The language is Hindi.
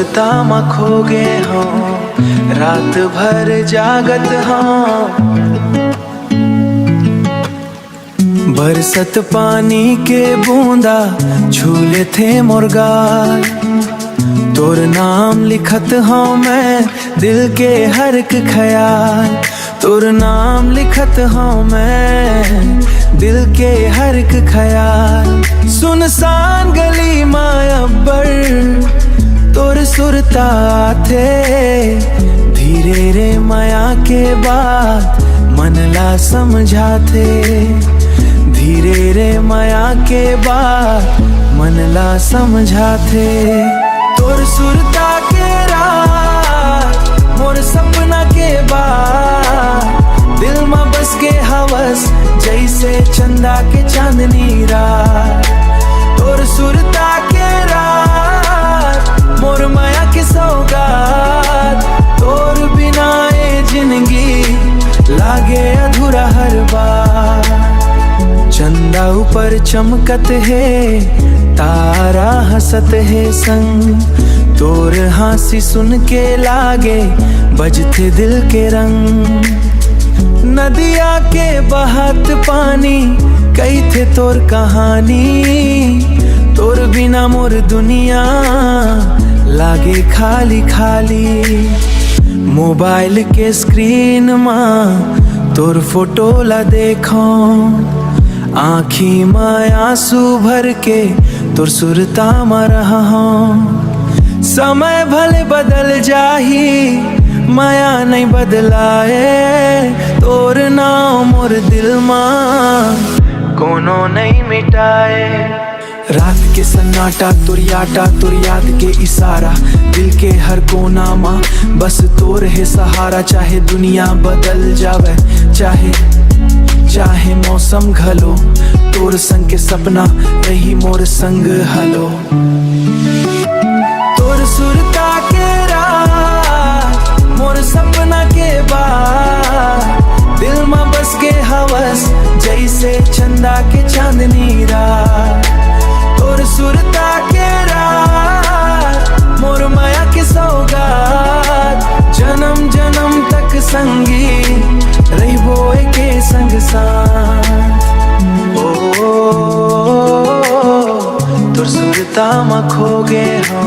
सुरता म खो गे हो, रात भर जागत हो। बरसत पानी के बूंदा झूले थे मुर्गाल, तोर नाम लिखत हो मैं दिल के हर एक ख्याल। तोर नाम लिखत हो मैं दिल के हर एक ख्याल। सुनसान गली मायाबर तोर सुरता थे, धीरे रे माया के बात मन ला समझा थे। धीरे रे माया के बात मन ला समझा थे। तोर सुरता के रात मोर सपना के बात, दिल में बस के हवस जैसे चंदा के चांदनी रात। तोर सुरता के रात मोर माया के सौगात, तोर बिना ये जिंदगी लागे अधूरा हर बार। चंदा ऊपर चमकत है, तारा हंसत है संग, तोर हंसी सुन के लागे बजते दिल के रंग। नदिया के बहत पानी कई थे तोर कहानी, तोर बिना मोर दुनिया लागे खाली खाली। मोबाइल के स्क्रीन में तोर फोटो ला देखो, आँखी में आंसू भर के तोर सुरता में रहा हूँ। समय भले बदल जाही माया नहीं बदलाए, तोर नाम मोर दिल में कोनो नहीं मिटाए। रात के सन्नाटा तोर याटा तोर याद के इशारा, दिल के हर कोना में बस तोर है सहारा। चाहे दुनिया बदल जावे चाहे मौसम घलो, तोर संग के सपना रही मोर संग हलो। तोर सुरता के रात मोर सपना के बात, दिल में बस के हवस जैसे चंदा के चांदनी रात। तोर सुरता के रात मोर माया के सौगात, जन्म जन्म तक संगी रहिबो एके संग साथ। ओ तोर सुरता म खो गे हो,